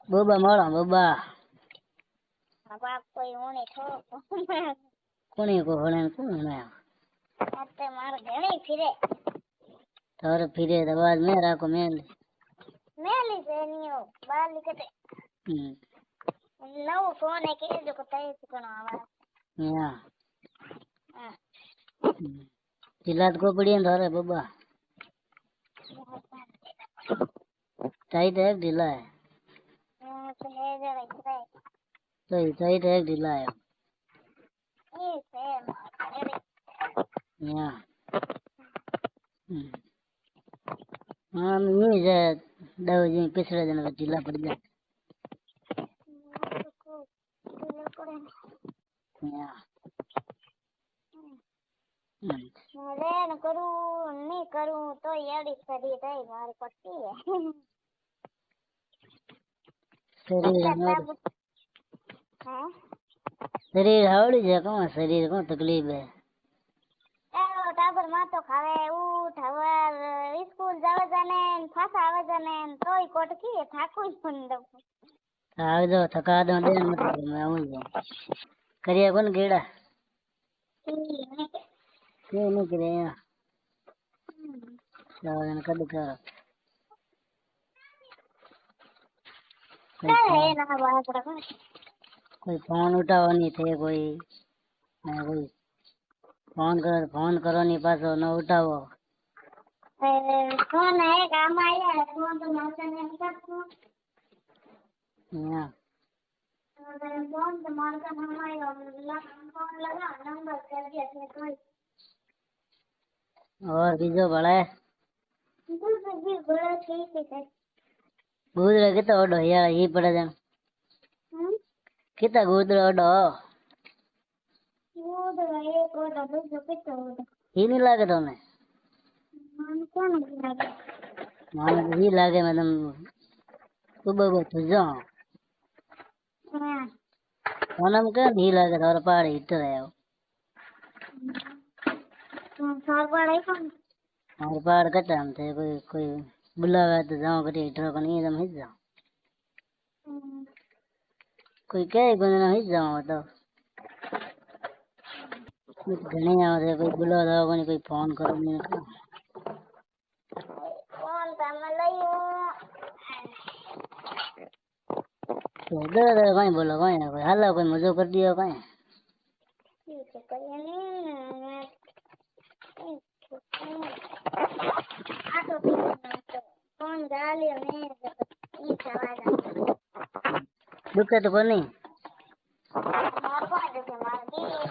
બોબા મળો બોબા બાપ કોઈ ઊણે થોડો કોની કો હણે કોણ હણે અત્યારે મારે ઘણી ફીરે તારે ફીરે દવાજ મેં રાખો મેલી છે બાલી કટે નવો ફોન એ કીધું કે તઈ કોણ આવા યા જિલ્લાત કો પડી તારે બોબા ટાઈટ એક ઢીલા તો ટાઈટ એક ઢીલા યા हाँ नहीं है दो जी पिछले दिन का जिला पड़ गया रेन करूं नहीं करूं तो यारी सदी तई मार पट्टी है शरीर हावड़ी है कौन शरीर को तकलीफ है टाबर માં તો ખાવે ઉઠ હવે સ્કૂલ જાવે જાને પાછા આવે જાને તોય કોટકી થાકું જ जो थका दो दे मतलब मैं आऊं करिया कौन गेड़ा क्यों नहीं करे चावल कद कर कोई फोन उठाओ नहीं थे कोई फोन करो नहीं पासो न उठाओ फोन है काम आया है फोन तो मारता नहीं करता हाँ फोन तो मारता हम आया फोन लगा नंबर कर दिया इसने कोई और बीजो बड़ा है भी बड़ा ठीक है गुदरा कितना ओडो यार ये पड़ा जान कितना गुदरा ओडो एक ओडो दूसरो कितना ओडो ही नहीं लागे तो मैं मन कौन लागे मान ही लागे मैडम सुबह को तुझो ओनम के नहीं लागे थोड़ा पहाड़ हिट रहे हो सार पहाड़ कौन और पहाड़ कटा हम थे कोई बुलावे तो जाओ कटी हिटरो को नहीं एकदम हिट जाओ कोई कहे कोई ना हिट जाओ तो घने आओ थे कोई बुला दो कोई फोन करो नहीं फोन तो मैं लई इधर कहीं बोलो कहीं कोई हल्ला कोई मजो कर दियो कहीं ठीक है करिए नहीं फोन डालियो मैं ये सवाल दुखे तो कोई नहीं मार को दे मार दी